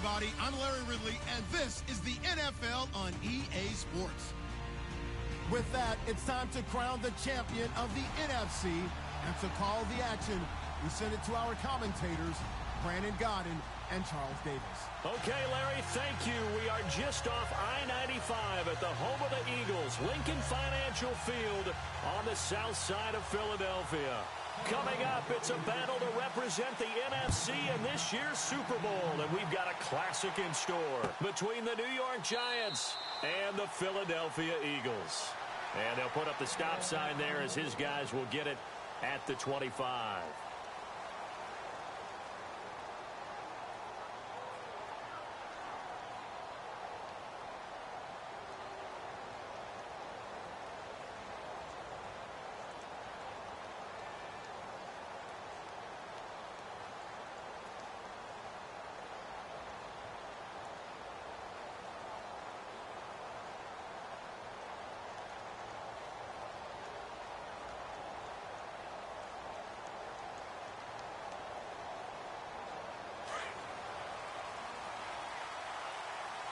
everybody. I'm Larry Ridley, and this is the NFL on EA Sports. With that, it's time to crown the champion of the NFC. And to call the action, we send it to our commentators, Brandon Godden and Charles Davis. Okay, Larry, thank you. We are just off I-95 at the home of the Eagles, Lincoln Financial Field on the south side of Philadelphia. Coming up, it's a battle to represent the NFC in this year's Super Bowl, and we've got a classic in store between the New York Giants and the Philadelphia Eagles. And they'll put up the stop sign there as his guys will get it at the 25.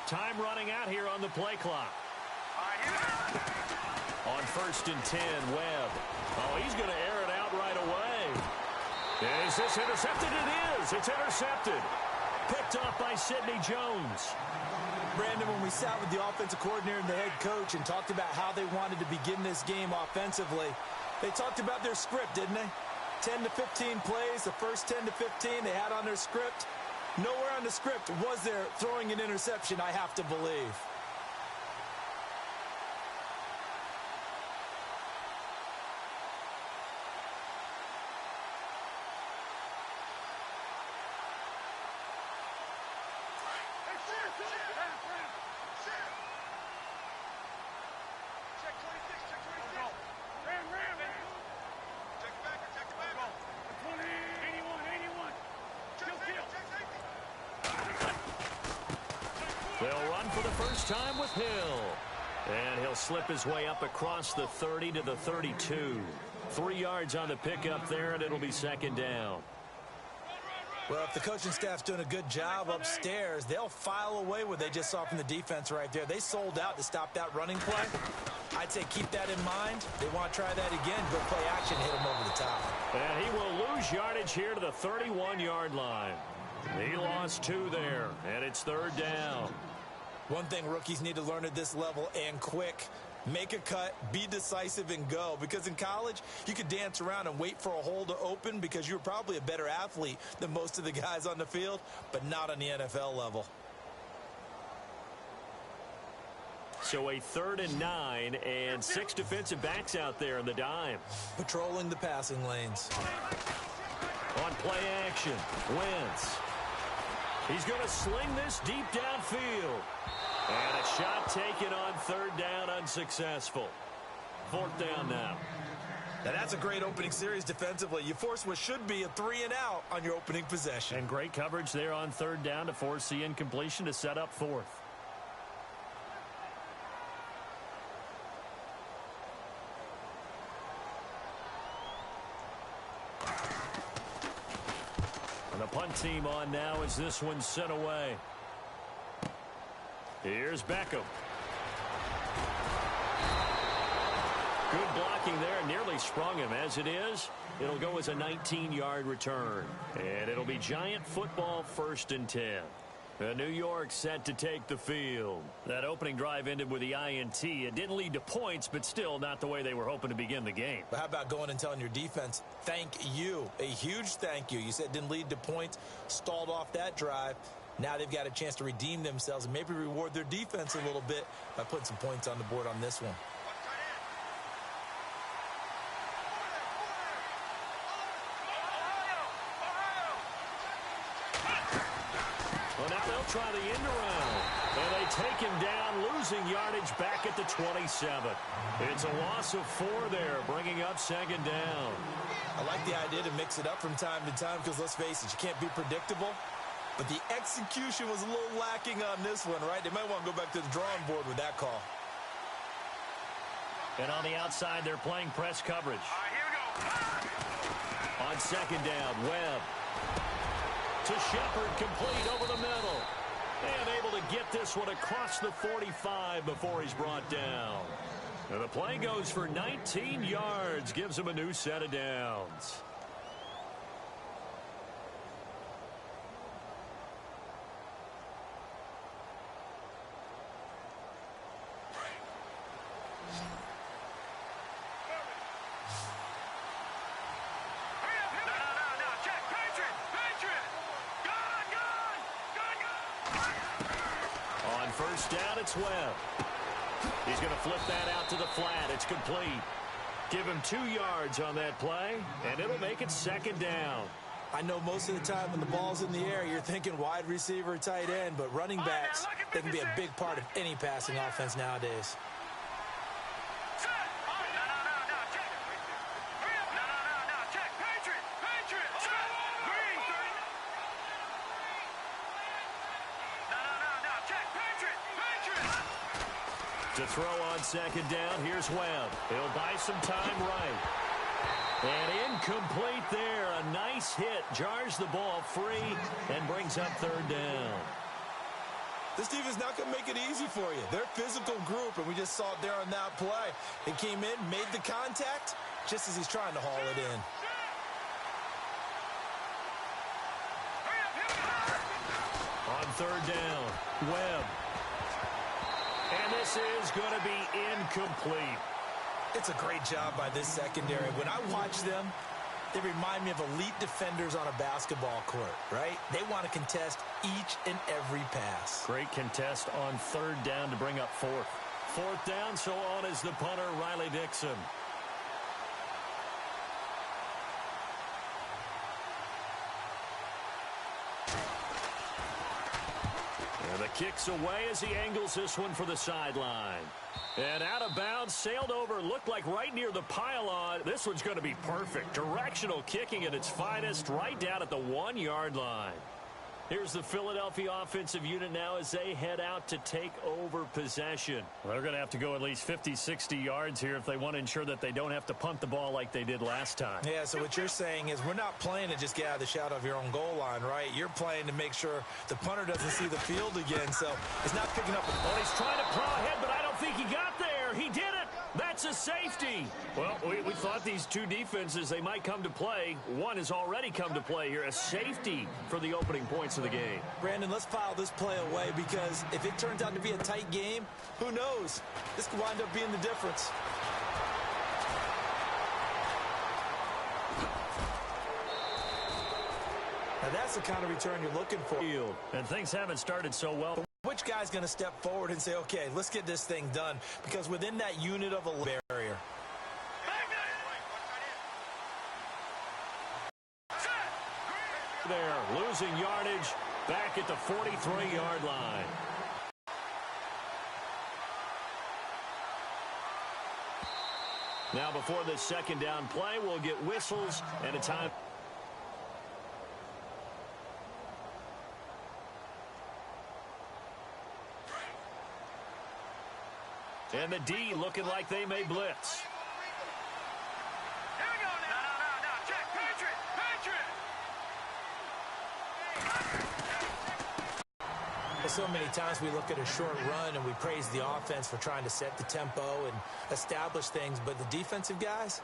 Time running out here on the play clock. On 1st and 10, Webb. Oh, he's going to air it out right away. Is this intercepted? It is. It's intercepted. Picked off by Sidney Jones. Brandon, when we sat with the offensive coordinator and the head coach and talked about how they wanted to begin this game offensively, they talked about their script, didn't they? 10 to 15 plays, the first 10 to 15 they had on their script. Nowhere on the script was there throwing an interception, I have to believe. They'll run for the first time with Hill. And he'll slip his way up across the 30 to the 32. 3 yards on the pickup there, and it'll be second down. Well, if the coaching staff's doing a good job upstairs, they'll file away what they just saw from the defense right there. They sold out to stop that running play. I'd say keep that in mind. They want to try that again. Go play action, hit him over the top. And he will lose yardage here to the 31-yard line. He lost 2 there, and it's third down. One thing rookies need to learn at this level, and quick, make a cut, be decisive, and go. Because in college, you could dance around and wait for a hole to open because you're probably a better athlete than most of the guys on the field, but not on the NFL level. So a 3rd and 9 and 6 defensive backs out there in the dime. Patrolling the passing lanes. On play action, Wentz. He's going to sling this deep downfield. And a shot taken on 3rd down, unsuccessful. 4th down now. Now that's a great opening series defensively. You force what should be a 3 and out on your opening possession. And great coverage there on 3rd down to force the incompletion to set up 4th. And the punt team on now as this one's sent away. Here's Beckham. Good blocking there. Nearly sprung him. As it is, it'll go as a 19-yard return. And it'll be Giant football 1st and 10. New York set to take the field. That opening drive ended with the INT. It didn't lead to points, but still not the way they were hoping to begin the game. But how about going and telling your defense, thank you. A huge thank you. You said it didn't lead to points, stalled off that drive. Now they've got a chance to redeem themselves and maybe reward their defense a little bit by putting some points on the board on this one. Well, now they'll try the end around. And they take him down, losing yardage back at the 27. It's a loss of 4 there, bringing up 2nd down. I like the idea to mix it up from time to time because, let's face it, you can't be predictable. But the execution was a little lacking on this one, right? They might want to go back to the drawing board with that call. And on the outside, they're playing press coverage. All right, here we go. On 2nd down, Webb. To Shepard, complete over the middle. And able to get this one across the 45 before he's brought down. And the play goes for 19 yards, gives him a new set of downs. On first down, it's Webb. He's going to flip that out to the flat. It's complete. Give him 2 yards on that play, and it'll make it second down. I know most of the time when the ball's in the air, you're thinking wide receiver, tight end, but running backs, they can be a big part of any passing offense nowadays. To throw on second down, here's Webb. He'll buy some time right. And incomplete there. A nice hit. Jars the ball free and brings up third down. This defense not going to make it easy for you. They're a physical group, and we just saw it there on that play. They came in, made the contact, just as he's trying to haul it in. On third down, Webb. And this is going to be incomplete. It's a great job by this secondary. When I watch them, they remind me of elite defenders on a basketball court, right? They want to contest each and every pass. Great contest on third down to bring up fourth. Fourth down, so on is the punter, Riley Dixon. And the kick's away as he angles this one for the sideline. And out of bounds, sailed over, looked like right near the pylon. This one's going to be perfect. Directional kicking at its finest, right down at the 1-yard line. Here's the Philadelphia offensive unit now as they head out to take over possession. Well, they're going to have to go at least 50, 60 yards here if they want to ensure that they don't have to punt the ball like they did last time. Yeah, so what you're saying is we're not playing to just get out of the shadow of your own goal line, right? You're playing to make sure the punter doesn't see the field again, so it's not picking up. Oh, he's trying to plow ahead, but I don't think he got there. He did it. That's a safety. Well, we thought these two defenses, they might come to play. One has already come to play here, a safety for the opening points of the game. Brandon, let's file this play away because if it turns out to be a tight game, who knows? This could wind up being the difference. Now that's the kind of return you're looking for. And things haven't started so well. Which guy's going to step forward and say, okay, let's get this thing done? Because within that unit of a barrier. There, losing yardage back at the 43-yard line. Now before this second down play, we'll get whistles and a time. And the D looking like they may blitz. Here we go now. No. Check. Patriot. Well, so many times we look at a short run and we praise the offense for trying to set the tempo and establish things. But the defensive guys,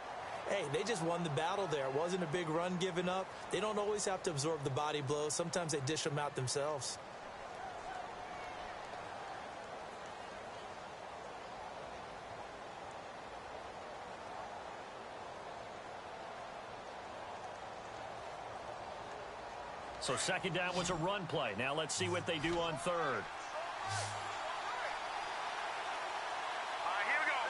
hey, they just won the battle there. It wasn't a big run given up. They don't always have to absorb the body blows. Sometimes they dish them out themselves. So second down was a run play. Now let's see what they do on third. Here we go.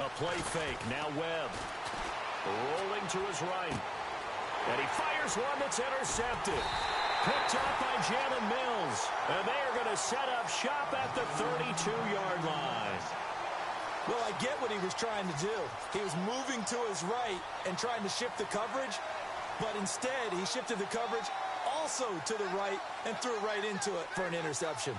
A play fake. Now Webb. Rolling to his right. And he fires one that's intercepted. Picked up by Jalen Mills. And they are going to set up shop at the 32-yard line. Well, I get what he was trying to do. He was moving to his right and trying to shift the coverage. But instead, he shifted the coverage also to the right and threw it right into it for an interception.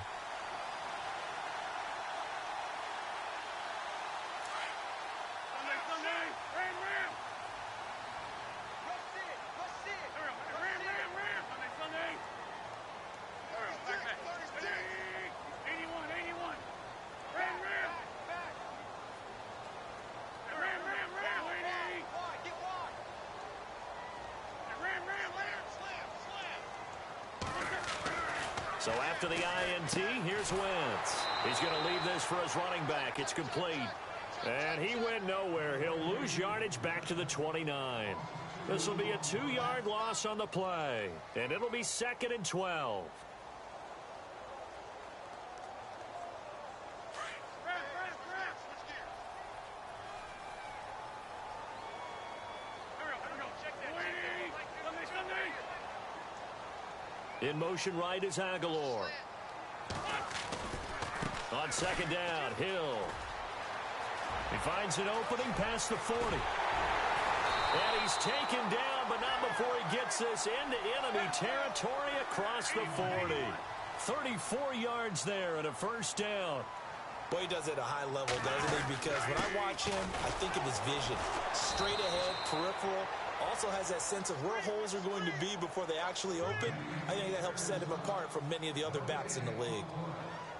So after the INT, here's Wentz. He's going to leave this for his running back. It's complete. And he went nowhere. He'll lose yardage back to the 29. This will be a 2-yard loss on the play. And it'll be 2nd and 12. In motion right is Aguilar. On 2nd down, Hill. He finds an opening past the 40. And he's taken down, but not before he gets this into enemy territory across the 40. 34 yards there and a 1st down. Boy, he does it at a high level, doesn't he? Because when I watch him, I think of his vision. Straight ahead, peripheral. Also has that sense of where holes are going to be before they actually open. I think that helps set him apart from many of the other backs in the league.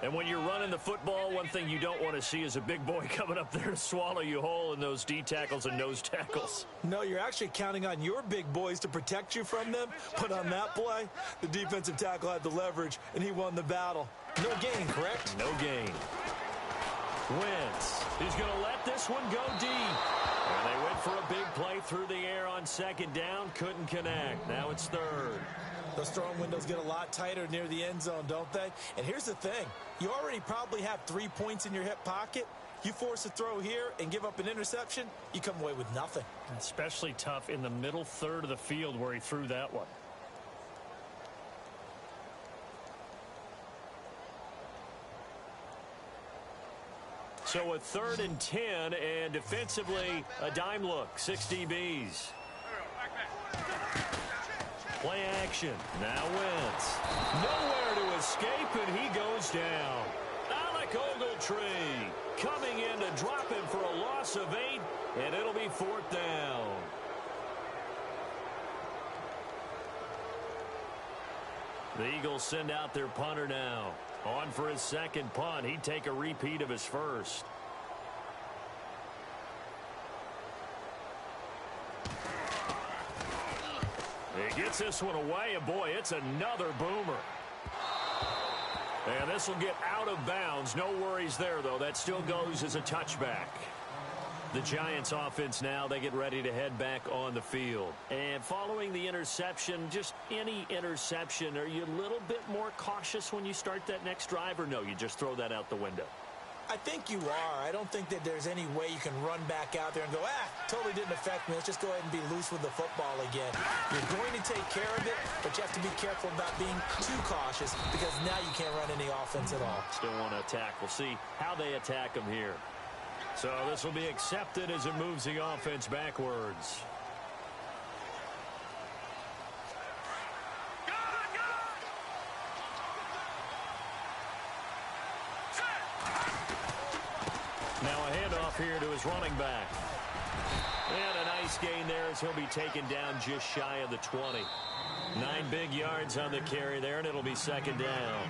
And when you're running the football, one thing you don't want to see is a big boy coming up there to swallow you whole in those D tackles and nose tackles. No, you're actually counting on your big boys to protect you from them. But on that play, the defensive tackle had the leverage, and he won the battle. No gain, correct? No gain. Wentz. He's going to let this one go deep. And they went for a big play through the air on 2nd down. Couldn't connect. Now it's 3rd. Those throwing windows get a lot tighter near the end zone, don't they? And here's the thing. You already probably have 3 points in your hip pocket. You force a throw here and give up an interception, you come away with nothing. Especially tough in the middle 3rd of the field where he threw that one. So a 3rd and 10, and defensively, a dime look. 6 DBs. Play action. Now Wentz. Nowhere to escape, and he goes down. Alec Ogletree coming in to drop him for a loss of 8, and it'll be 4th down. The Eagles send out their punter now. On for his 2nd punt. He'd take a repeat of his 1st. He gets this one away, and boy, it's another boomer. And this will get out of bounds. No worries there, though. That still goes as a touchback. The Giants offense now, they get ready to head back on the field. And following the interception, just any interception, are you a little bit more cautious when you start that next drive, or no, you just throw that out the window? I think you are. I don't think that there's any way you can run back out there and go, totally didn't affect me. Let's just go ahead and be loose with the football again. You're going to take care of it, but you have to be careful about being too cautious because now you can't run any offense at all. Still want to attack. We'll see how they attack them here. So this will be accepted as it moves the offense backwards. Now a handoff here to his running back. And a nice gain there as he'll be taken down just shy of the 20. 9 big yards on the carry there, and it'll be 2nd down.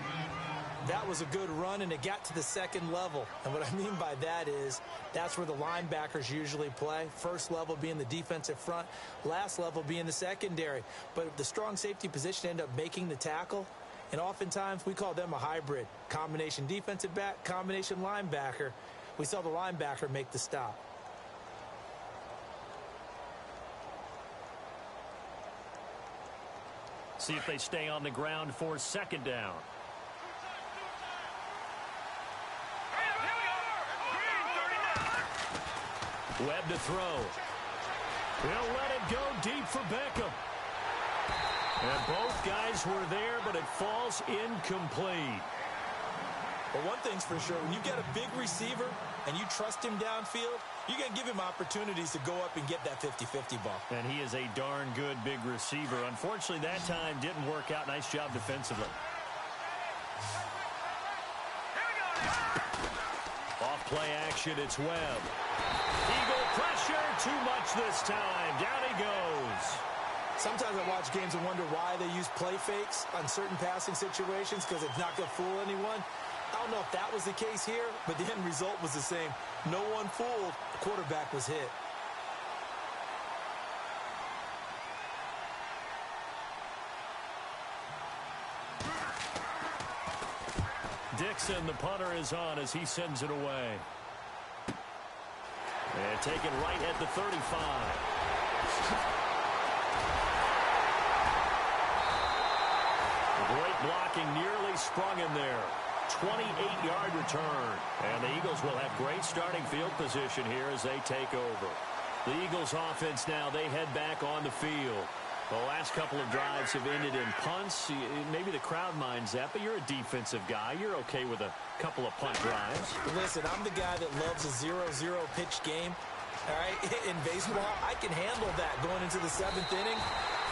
That was a good run, and it got to the 2nd level. And what I mean by that is that's where the linebackers usually play. First level being the defensive front, last level being the secondary. But the strong safety position ended up making the tackle. And oftentimes we call them a hybrid. Combination defensive back, combination linebacker. We saw the linebacker make the stop. See if they stay on the ground for 2nd down. Webb to throw. He'll let it go deep for Beckham. And both guys were there, but it falls incomplete. But one thing's for sure, when you get a big receiver and you trust him downfield, you're going to give him opportunities to go up and get that 50-50 ball. And he is a darn good big receiver. Unfortunately, that time didn't work out. Nice job defensively. Off play action, it's Webb. Eagle pressure, too much this time. Down he goes. Sometimes I watch games and wonder why they use play fakes on certain passing situations because it's not going to fool anyone. I don't know if that was the case here, but the end result was the same. No one fooled. The quarterback was hit. Dixon, the punter, is on as he sends it away. And taken right at the 35. Great blocking, nearly sprung him there. 28-yard return. And the Eagles will have great starting field position here as they take over. The Eagles offense now, they head back on the field. The last couple of drives have ended in punts. Maybe the crowd minds that, but you're a defensive guy. You're okay with a couple of punt drives. Listen, I'm the guy that loves a 0-0 pitch game. All right, in baseball, I can handle that going into the 7th inning.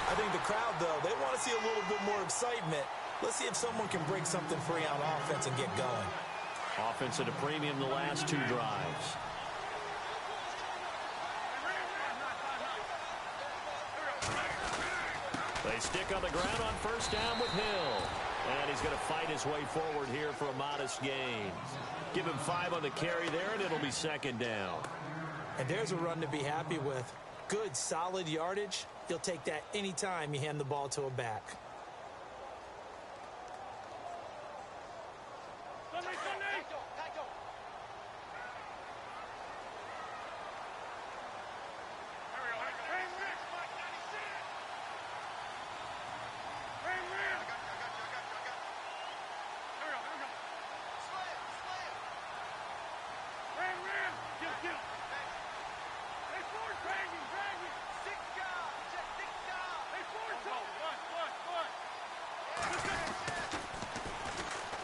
I think the crowd, though, they want to see a little bit more excitement. Let's see if someone can break something free on offense and get going. Offense at a premium the last 2 drives. They stick on the ground on first down with Hill. And he's going to fight his way forward here for a modest gain. Give him 5 on the carry there, and it'll be 2nd down. And there's a run to be happy with. Good, solid yardage. You'll take that anytime you hand the ball to a back.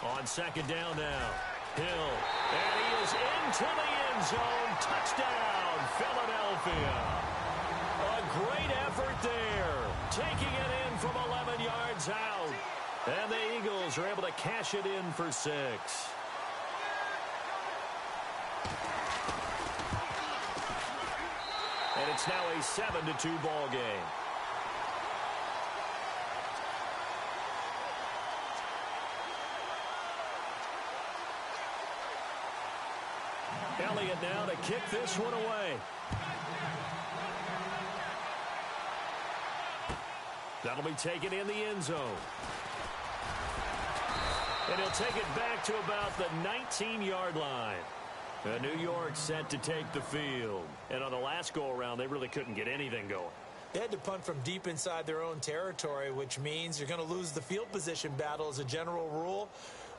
On 2nd down now. Hill. And he is into the end zone. Touchdown, Philadelphia. A great effort there. Taking it in from 11 yards out. And the Eagles are able to cash it in for 6. And it's now a 7-2 ball game. Elliott now to kick this one away. That'll be taken in the end zone. And he'll take it back to about the 19-yard line. New York set to take the field. And on the last go-around, they really couldn't get anything going. They had to punt from deep inside their own territory, which means you're going to lose the field position battle as a general rule.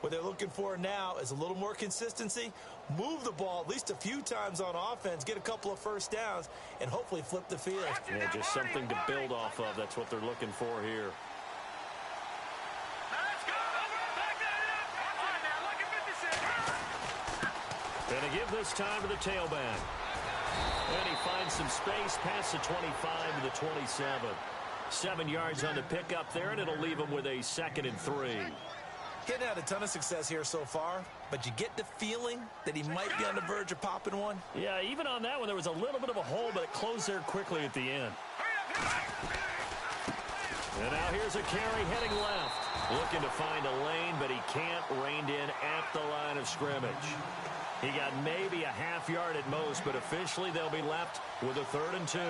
What they're looking for now is a little more consistency, move the ball at least a few times on offense, get a couple of first downs, and hopefully flip the field. Yeah, just something to build off of. That's what they're looking for here. Going to give this time to the tailback. And he finds some space past the 25 to the 27. 7 yards on the pickup there, and it'll leave him with a 2nd and 3. He hadn't had a ton of success here so far, but you get the feeling that he might be on the verge of popping one. Yeah, even on that one, there was a little bit of a hole, but it closed there quickly at the end. And now here's a carry heading left. Looking to find a lane, but he can't. Reined in at the line of scrimmage. He got maybe a half yard at most, but officially they'll be left with a 3rd and 2.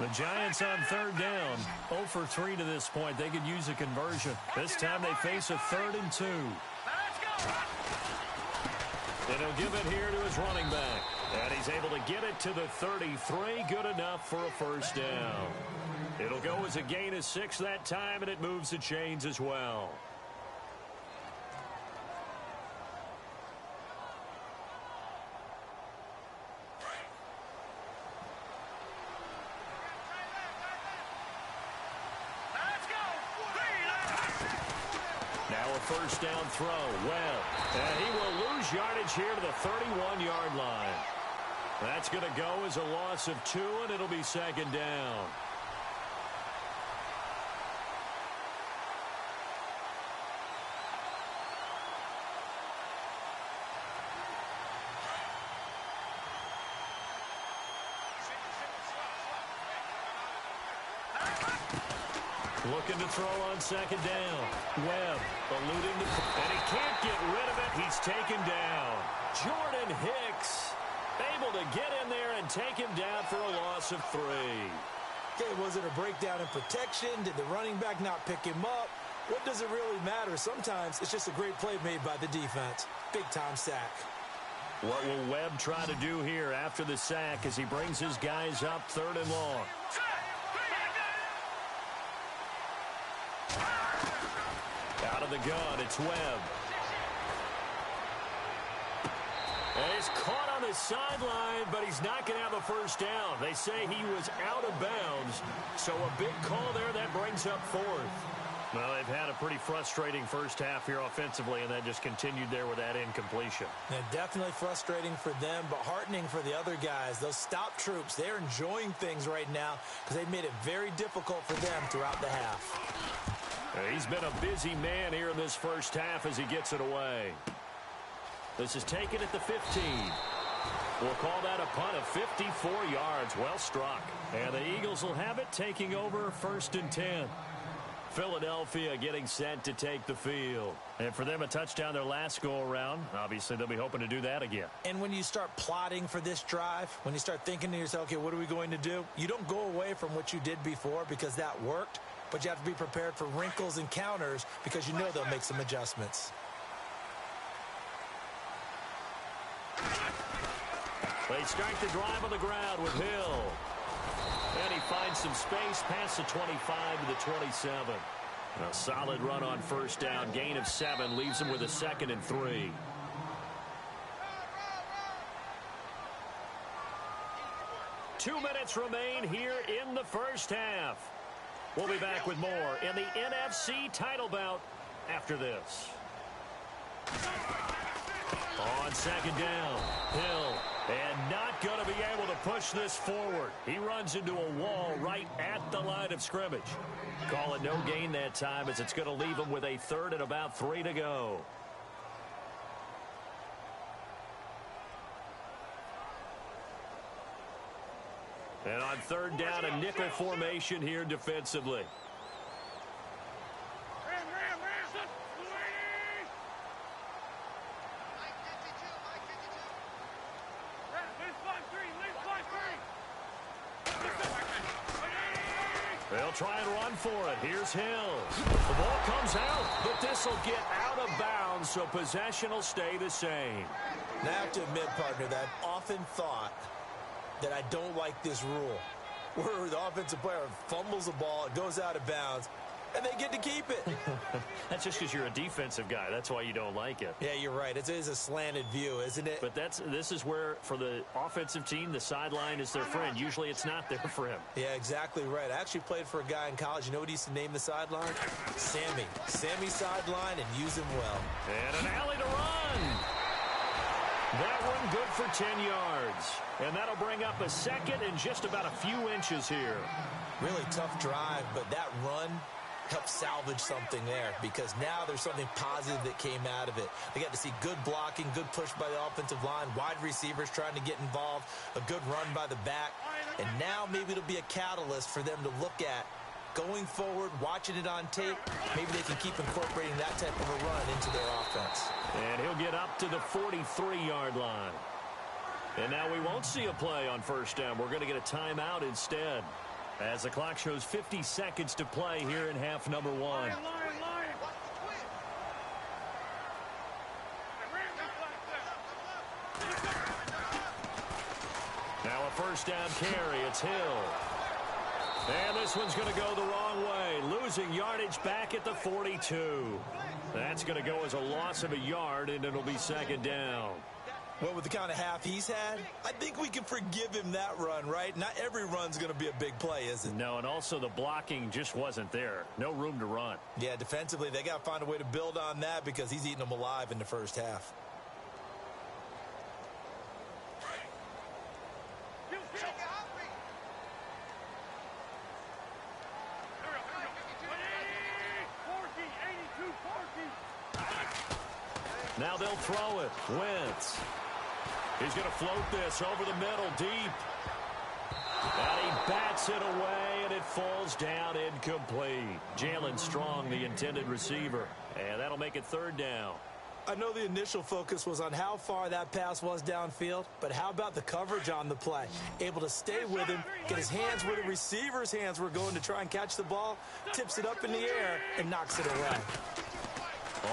The Giants on 3rd down. 0 for 3 to this point. They could use a conversion. This time they face a 3rd and 2. And he'll give it here to his running back. And he's able to get it to the 33. Good enough for a first down. It'll go as a gain of 6 that time, and it moves the chains as well. First down throw. Well, and he will lose yardage here to the 31-yard line. That's going to go as a loss of 2, and it'll be 2nd down. Looking to throw on second down. Webb alluding to, and he can't get rid of it. He's taken down. Jordan Hicks able to get in there and take him down for a loss of 3. Okay, was it a breakdown in protection? Did the running back not pick him up? What does it really matter? Sometimes it's just a great play made by the defense. Big-time sack. What will Webb try to do here after the sack as he brings his guys up 3rd and long? Out of the gun, it's Webb. And he's caught on the sideline, but he's not going to have a first down. They say he was out of bounds, so a big call there that brings up 4th. Well, they've had a pretty frustrating first half here offensively, and that just continued there with that incompletion. And definitely frustrating for them, but heartening for the other guys. Those stop troops, they're enjoying things right now because they've made it very difficult for them throughout the half. He's been a busy man here in this first half as he gets it away. This is taken at the 15. We'll call that a punt of 54 yards. Well struck. And the Eagles will have it, taking over 1st and 10. Philadelphia getting set to take the field. And for them, a touchdown their last go-around. Obviously, they'll be hoping to do that again. And when you start plotting for this drive, when you start thinking to yourself, okay, what are we going to do? You don't go away from what you did before because that worked, but you have to be prepared for wrinkles and counters because you know they'll make some adjustments. They start the drive on the ground with Hill. And he finds some space past the 25 to the 27. A solid run on first down. Gain of 7 leaves him with a 2nd and 3. Two minutes remain here in the first half. We'll be back with more in the NFC title bout after this. On second down, Hill. And not going to be able to push this forward. He runs into a wall right at the line of scrimmage. Call it no gain that time as it's going to leave him with a 3rd and about 3 to go. And on 3rd down, a nickel formation here defensively. They'll try and run for it. Here's Hill. The ball comes out, but this will get out of bounds, so possession will stay the same. Now, I have to admit, partner, that I've often thought that I don't like this rule, where the offensive player fumbles the ball, it goes out of bounds, and they get to keep it. That's just because you're a defensive guy. That's why you don't like it. Yeah, you're right. It is a slanted view, isn't it? But this is where, for the offensive team, the sideline is their friend. Usually it's not there for him. Yeah, exactly right. I actually played for a guy in college. You know what he used to name the sideline? Sammy. Sammy sideline, and use him well. And an alley to run. That one good for 10 yards. And that'll bring up a 2nd and just about a few inches here. Really tough drive, but that run help salvage something there because now there's something positive that came out of it. They got to see good blocking, good push by the offensive line, wide receivers trying to get involved, a good run by the back, and now maybe it'll be a catalyst for them to look at going forward, watching it on tape. Maybe they can keep incorporating that type of a run into their offense. And he'll get up to the 43-yard line. And now we won't see a play on first down. We're going to get a timeout instead, as the clock shows 50 seconds to play here in half number 1. Now a first down carry. It's Hill. And this one's going to go the wrong way. Losing yardage back at the 42. That's going to go as a loss of a yard, and it'll be 2nd down. Well, with the kind of half he's had, I think we can forgive him that run, right? Not every run's going to be a big play, is it? No, and also the blocking just wasn't there. No room to run. Yeah, defensively, they got to find a way to build on that because he's eating them alive in the first half. Now they'll throw it. Wentz. He's going to float this over the middle deep. And he bats it away, and it falls down incomplete. Jalen Strong, the intended receiver. And that'll make it third down. I know the initial focus was on how far that pass was downfield, but how about the coverage on the play? Able to stay with him, get his hands where the receiver's hands were going to try and catch the ball, tips it up in the air, and knocks it away.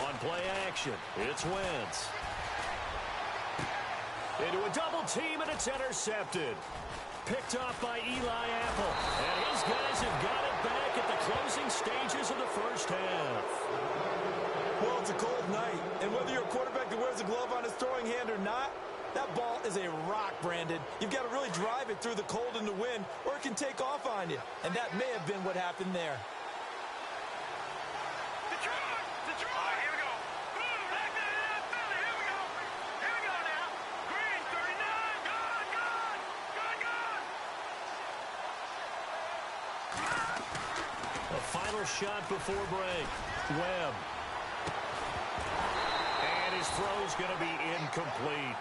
On play action, it's Wentz. Into a double team, and it's intercepted. Picked off by Eli Apple. And his guys have got it back at the closing stages of the first half. Well, it's a cold night, and whether you're a quarterback that wears a glove on his throwing hand or not, that ball is a rock, Brandon. You've got to really drive it through the cold and the wind, or it can take off on you. And that may have been what happened there. Detroit! All right, here we go. Back to the Philly. Here we go. Here we go now. Green, 39. Gone. A final shot before break. Webb. And his throw's going to be incomplete.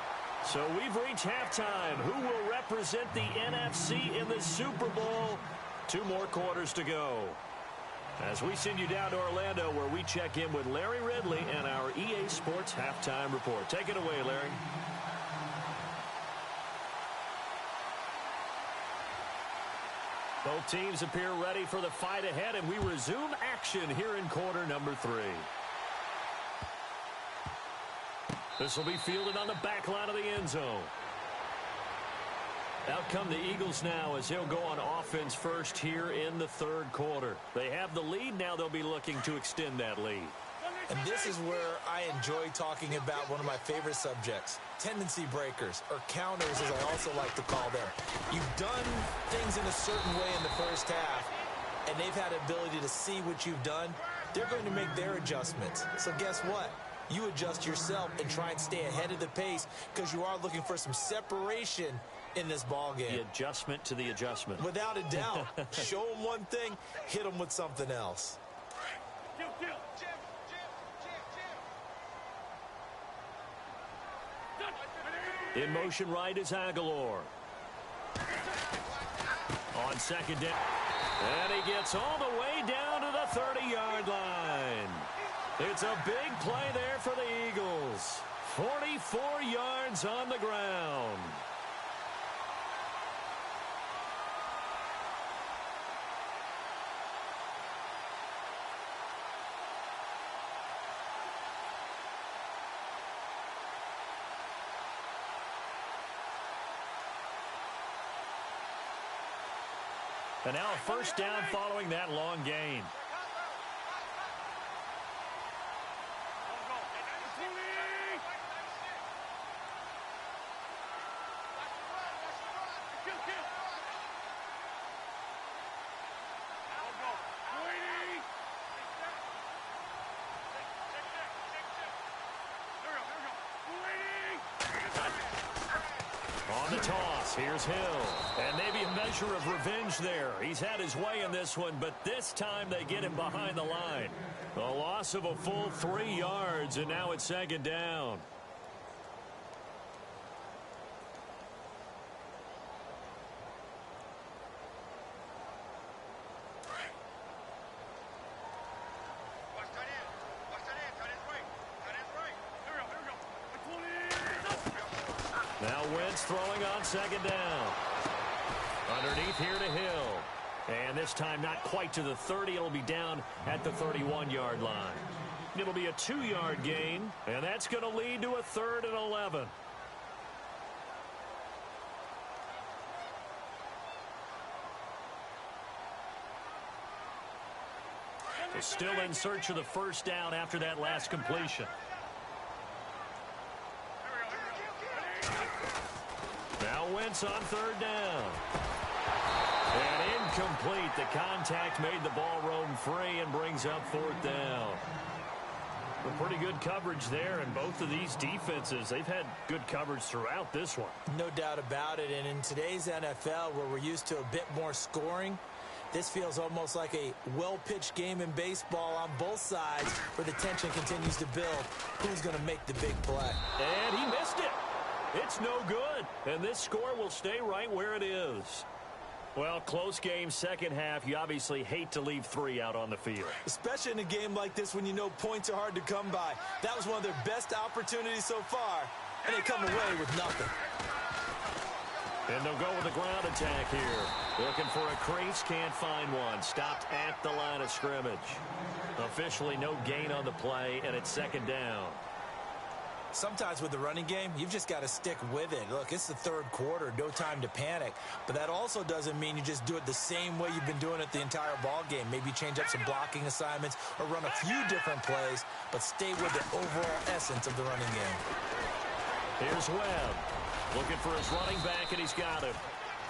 So we've reached halftime. Who will represent the NFC in the Super Bowl? 2 more quarters to go. As we send you down to Orlando, where we check in with Larry Ridley and our EA Sports Halftime Report. Take it away, Larry. Both teams appear ready for the fight ahead, and we resume action here in quarter number 3. This will be fielded on the back line of the end zone. Out come the Eagles now as they'll go on offense first here in the third quarter. They have the lead. Now they'll be looking to extend that lead. And this is where I enjoy talking about one of my favorite subjects, tendency breakers, or counters as I also like to call them. You've done things in a certain way in the first half, and they've had the ability to see what you've done. They're going to make their adjustments. So guess what? You adjust yourself and try and stay ahead of the pace because you are looking for some separation in this ball game. The adjustment to the adjustment. Without a doubt. Show them one thing, hit them with something else. In motion right is Aguilar. On second down. And he gets all the way down to the 30-yard line. It's a big play there for the Eagles. 44 yards on the ground. And now a first down following that long gain. On the toss, here's Hill. And maybe a measure of revenge there. He's had his way in this one, but this time they get him behind the line. A loss of a full 3 yards, and now it's second down. Now Wentz throwing on second down. Underneath here to Hill. And this time not quite to the 30. It'll be down at the 31-yard line. It'll be a 2-yard gain, and that's going to lead to a 3rd and 11. They're still in search of the first down after that last completion. Now Wentz on third down. And incomplete. The contact made the ball roam free and brings up 4th down. A pretty good coverage there, and both of these defenses, they've had good coverage throughout this one. No doubt about it, and in today's NFL, where we're used to a bit more scoring, this feels almost like a well-pitched game in baseball on both sides where the tension continues to build. Who's going to make the big play? And he missed it. It's no good, and this score will stay right where it is. Well, close game, second half. You obviously hate to leave 3 out on the field. Especially in a game like this when you know points are hard to come by. That was one of their best opportunities so far, and they come away with nothing. And they'll go with the ground attack here. Looking for a crease, can't find one. Stopped at the line of scrimmage. Officially no gain on the play, and it's second down. Sometimes with the running game, you've just got to stick with it. Look, it's the third quarter, no time to panic. But that also doesn't mean you just do it the same way you've been doing it the entire ball game. Maybe change up some blocking assignments or run a few different plays, but stay with the overall essence of the running game. Here's Webb. Looking for his running back, and he's got it.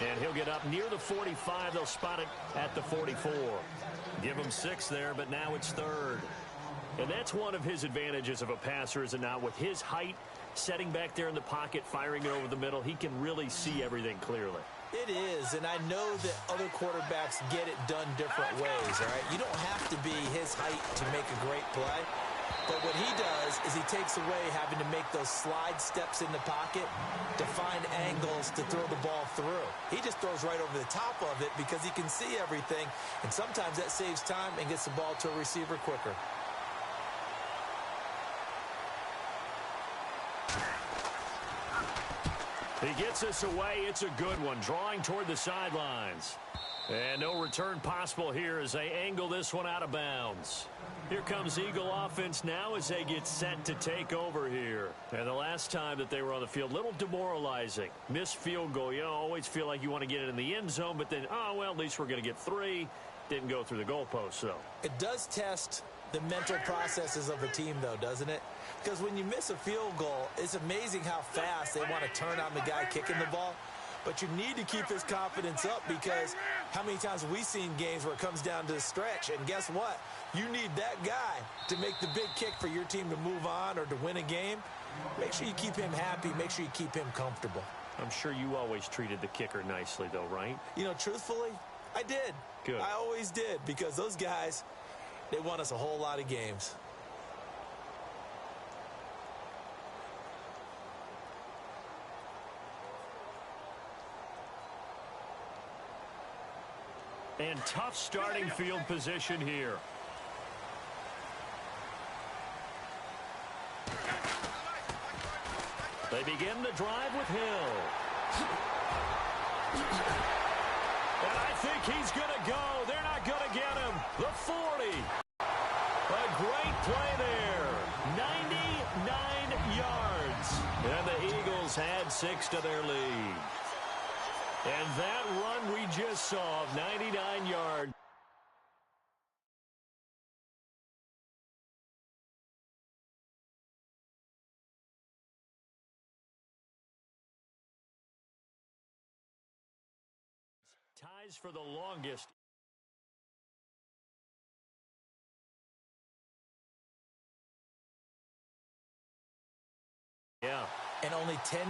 And he'll get up near the 45. They'll spot it at the 44. Give him 6 there, but now it's third. And that's one of his advantages of a passer, is it not? With his height, setting back there in the pocket, firing it over the middle, he can really see everything clearly. It is, and I know that other quarterbacks get it done different ways, all right? You don't have to be his height to make a great play. But what he does is he takes away having to make those slide steps in the pocket to find angles to throw the ball through. He just throws right over the top of it because he can see everything, and sometimes that saves time and gets the ball to a receiver quicker. He gets this away. It's a good one. Drawing toward the sidelines. And no return possible here as they angle this one out of bounds. Here comes Eagle offense now as they get set to take over here. And the last time that they were on the field, a little demoralizing. Missed field goal. You know, always feel like you want to get it in the end zone, but then, oh, well, at least we're going to get 3. Didn't go through the goalpost, though. It does test the mental processes of a team, though, doesn't it? Because when you miss a field goal, it's amazing how fast they want to turn on the guy kicking the ball. But you need to keep his confidence up, because how many times have we seen games where it comes down to the stretch, and guess what? You need that guy to make the big kick for your team to move on or to win a game. Make sure you keep him happy. Make sure you keep him comfortable. I'm sure you always treated the kicker nicely, though, right? You know, truthfully, I did. Good. I always did, because those guys, they won us a whole lot of games. And tough starting field position here. They begin the drive with Hill. And I think he's going to go. They're not going to get him. The 40. A great play there. 99 yards. And the Eagles had 6 to their lead. And that run we just saw of 99 yards. Ties for the longest. Yeah. And only 10